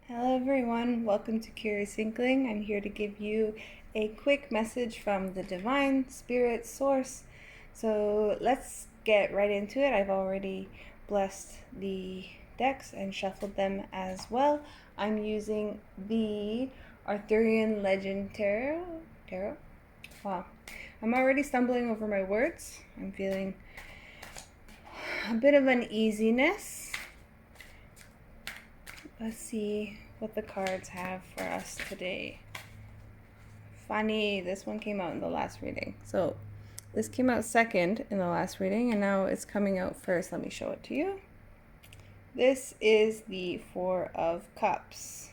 Hello everyone, welcome to Curious Inkling. I'm here to give you a quick message from the Divine Spirit Source. So let's get right into it. I've already blessed the decks and shuffled them as well. I'm using the Arthurian Legend Tarot. Wow, I'm already stumbling over my words. I'm feeling a bit of uneasiness. Let's see what the cards have for us today. Funny, this one came out in the last reading. So this came out second in the last reading, and now it's coming out first. Let me show it to you. This is the Four of Cups.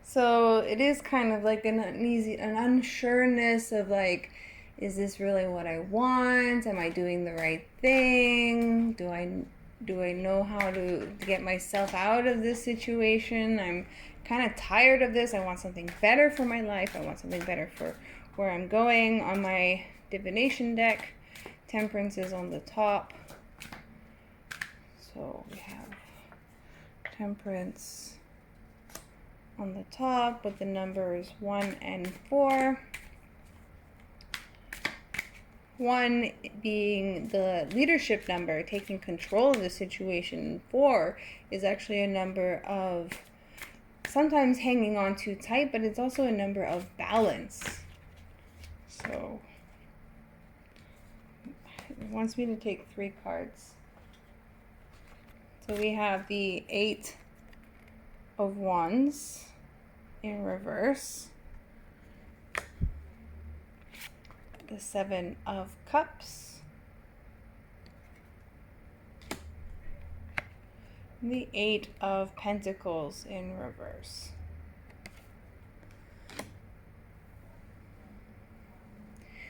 So it is kind of like an unsureness of like, is this really what I want? Am I doing the right thing? Do I know how to get myself out of this situation? I'm kind of tired of this. I want something better for my life. I want something better for where I'm going. On my divination deck, Temperance is on the top. So we have Temperance on the top with the numbers 1 and 4. 1 being the leadership number, taking control of the situation. 4 is actually a number of sometimes hanging on too tight, but it's also a number of balance. So it wants me to take 3 cards. So we have the 8 of Wands in reverse, the 7 of Cups, and the 8 of Pentacles in reverse.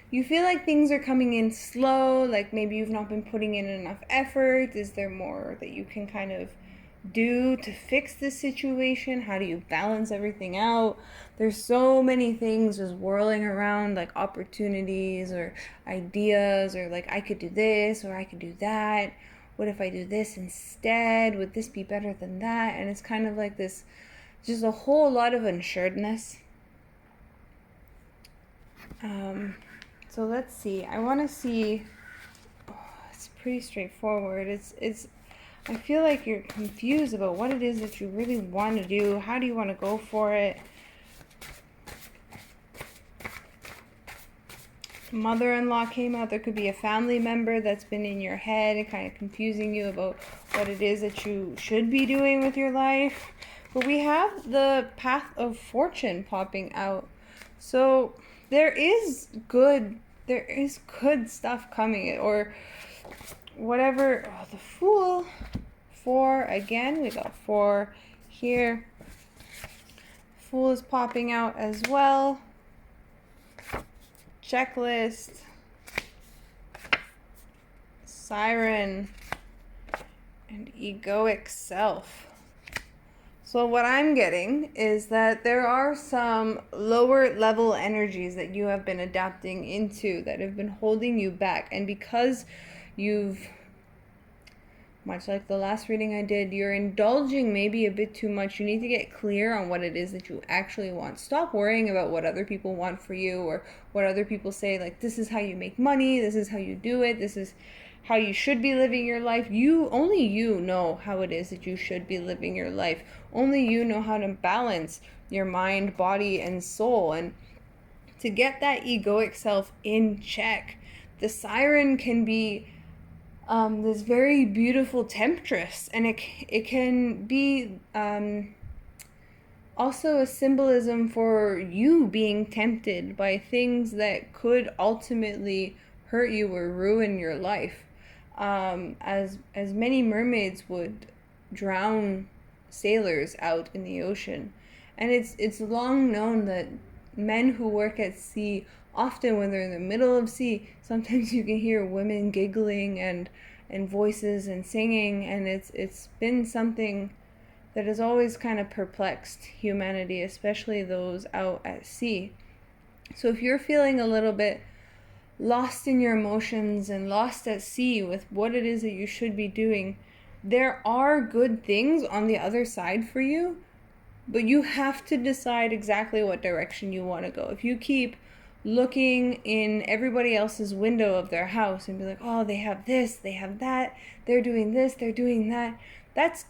You feel like things are coming in slow, like maybe you've not been putting in enough effort. Is there more that you can kind of do to fix this situation? How do you balance everything out? There's so many things just whirling around, like opportunities or ideas, or like I could do this or I could do that. What if I do this instead? Would this be better than that? And it's kind of like this, just a whole lot of unsureness. So let's see. I want to see. Oh, it's pretty straightforward. It's I feel like you're confused about what it is that you really want to do. How do you want to go for it? Mother-in-law came out. There could be a family member that's been in your head and kind of confusing you about what it is that you should be doing with your life. But we have the Path of Fortune popping out. So there is good stuff coming, or whatever. Oh, the Fool. 4 again. We got 4 here. Fool is popping out as well. Checklist. Siren. And egoic self. So what I'm getting is that there are some lower level energies that you have been adapting into that have been holding you back. And because you've, much like the last reading I did, you're indulging maybe a bit too much. You need to get clear on what it is that you actually want. Stop worrying about what other people want for you, or what other people say, like, this is how you make money, this is how you do it, this is how you should be living your life. Only you know how it is that you should be living your life. Only you know how to balance your mind, body, and soul. And to get that egoic self in check, the Siren can be this very beautiful temptress, and it can be also a symbolism for you being tempted by things that could ultimately hurt you or ruin your life. As many mermaids would drown sailors out in the ocean. And it's long known that men who work at sea, often when they're in the middle of sea, sometimes you can hear women giggling and voices and singing, and it's been something that has always kind of perplexed humanity, especially those out at sea. So if you're feeling a little bit lost in your emotions and lost at sea with what it is that you should be doing, there are good things on the other side for you, but you have to decide exactly what direction you want to go. If you keep looking in everybody else's window of their house and be like, oh, they have this, they have that, they're doing this, they're doing that, that's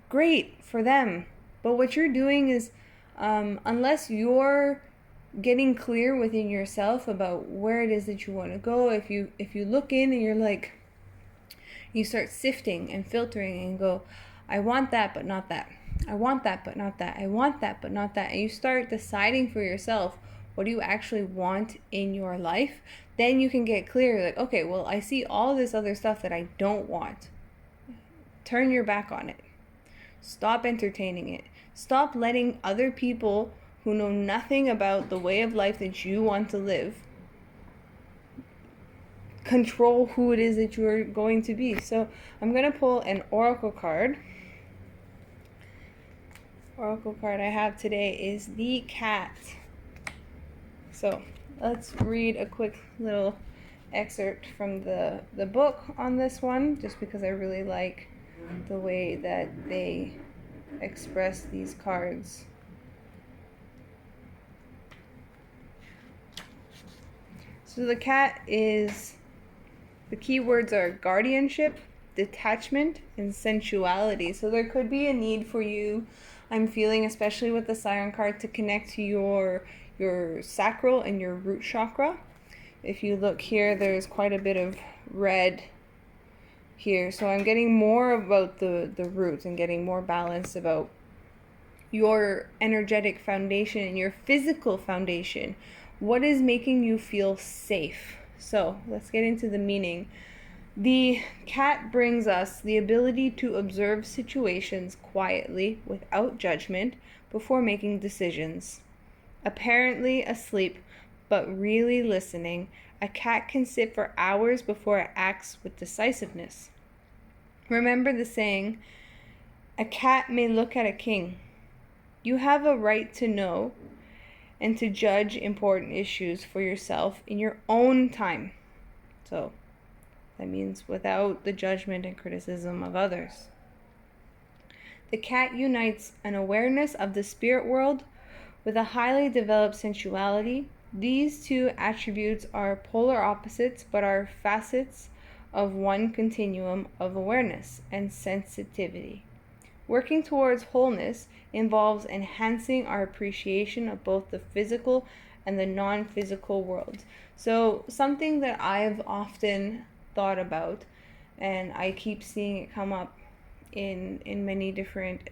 great for them. But what you're doing is, unless you're getting clear within yourself about where it is that you want to go, if you look in and you're like, you start sifting and filtering and go, I want that but not that, I want that but not that, I want that but not that, and you start deciding for yourself what do you actually want in your life, then you can get clear, like, okay, well, I see all this other stuff that I don't want. Turn your back on it. Stop entertaining it. Stop letting other people who know nothing about the way of life that you want to live control who it is that you're going to be. So I'm going to pull an oracle card. Oracle card I have today is the cat. So let's read a quick little excerpt from the book on this one, just because I really like the way that they express these cards. So the cat is, the keywords are guardianship, detachment, and sensuality. So there could be a need for you, I'm feeling, especially with the Siren card, to connect to your sacral and your root chakra. If you look here, there's quite a bit of red here. So I'm getting more about the roots and getting more balance about your energetic foundation and your physical foundation. What is making you feel safe? So let's get into the meaning. The cat brings us the ability to observe situations quietly without judgment before making decisions. Apparently asleep, but really listening, a cat can sit for hours before it acts with decisiveness. Remember the saying, a cat may look at a king. You have a right to know and to judge important issues for yourself in your own time. So that means without the judgment and criticism of others. The cat unites an awareness of the spirit world with a highly developed sensuality. These two attributes are polar opposites, but are facets of one continuum of awareness and sensitivity. Working towards wholeness involves enhancing our appreciation of both the physical and the non-physical worlds. So something that I've often thought about, and I keep seeing it come up in many different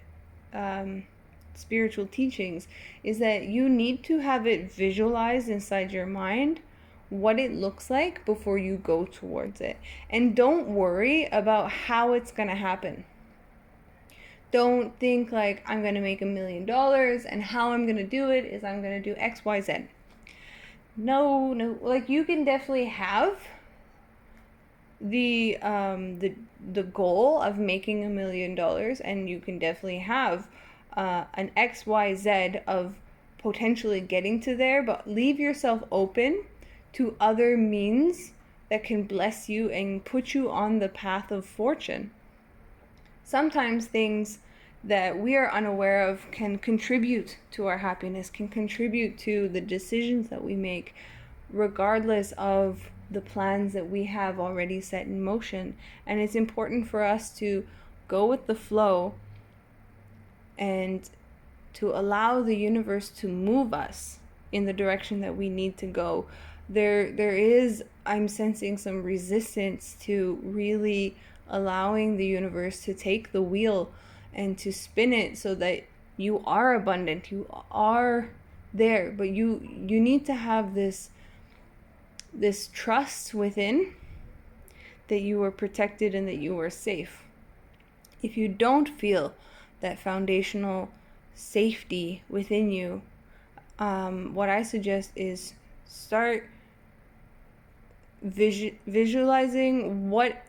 spiritual teachings, is that you need to have it visualized inside your mind what it looks like before you go towards it. And don't worry about how it's going to happen. Don't think like, I'm going to make $1 million and how I'm going to do it is I'm going to do X, Y, Z. No, like you can definitely have the goal of making $1 million, and you can definitely have an XYZ of potentially getting to there, but leave yourself open to other means that can bless you and put you on the path of fortune. Sometimes things that we are unaware of can contribute to our happiness, can contribute to the decisions that we make, regardless of the plans that we have already set in motion. And it's important for us to go with the flow and to allow the universe to move us in the direction that we need to go. There is, I'm sensing some resistance to really allowing the universe to take the wheel and to spin it so that you are abundant, you are there, but you need to have this trust within that you are protected and that you are safe. If you don't feel that foundational safety within you, what I suggest is start visualizing what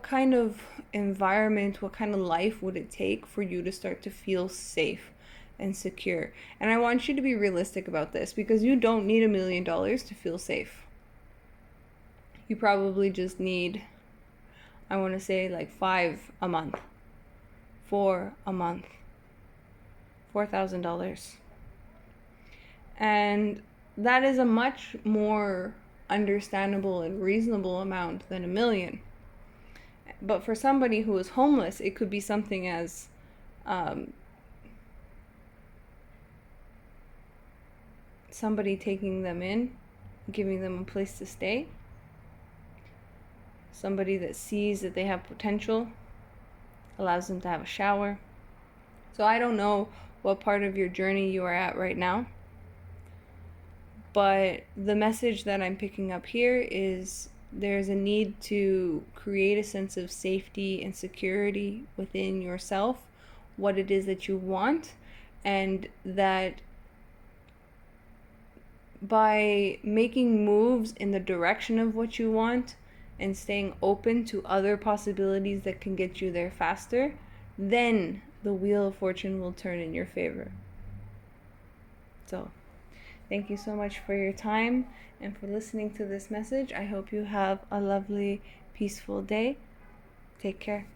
kind of environment, what kind of life would it take for you to start to feel safe and secure. And I want you to be realistic about this, because you don't need $1 million to feel safe. You probably just need, I want to say like 5 a month, 4 a month, $4,000. And that is a much more understandable and reasonable amount than $1 million. But for somebody who is homeless, it could be something as somebody taking them in, giving them a place to stay, somebody that sees that they have potential, allows them to have a shower. So I don't know what part of your journey you are at right now, but the message that I'm picking up here is there's a need to create a sense of safety and security within yourself, what it is that you want, and that by making moves in the direction of what you want and staying open to other possibilities that can get you there faster, then the wheel of fortune will turn in your favor. So, thank you so much for your time and for listening to this message. I hope you have a lovely, peaceful day. Take care.